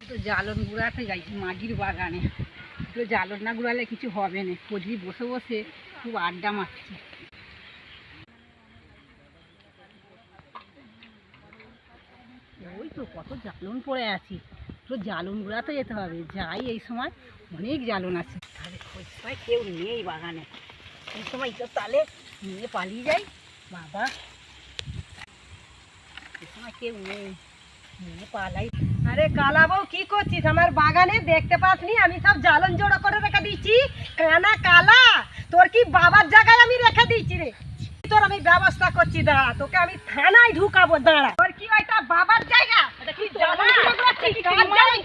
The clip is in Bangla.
তো জ্বালন গুড়াতে যাই মাগির বাগানে। তো জ্বালন না গুড়ালে কিছু হবে না, পড়ি বসে বসে খুব আড্ডা মারছি। ওই তো কত জ্বালন পড়ে আছি, তো জ্বালন গুড়াতে যেতে হবে। যাই, এই সময় অনেক জ্বালন আছে। তাহলে খোঁজ পাই কেউ নেই বাগানে, এই সময় তো তাহলে নিয়ে পালিয়ে যাই। বাবা, এই সময় কেউ নেই, নিয়ে পালাই। আরে কালা বউ, কি করছিস আমার বাগানে? দেখতে পাসনি আমি সব জ্বালন জোড়ো করে রেখে দিয়েছি। কানা কালা, তোর কি বাবার জায়গায় আমি রেখে দিয়েছি রে? তোর আমি ব্যবস্থা করছি, দাঁড়া, তোকে আমি থানায় ঢুকাবো, দাঁড়া। তোর কি ওইটা বাবার জায়গা? এটা কি জ্বালন জোড়ো করে ঠিক কার জায়গায়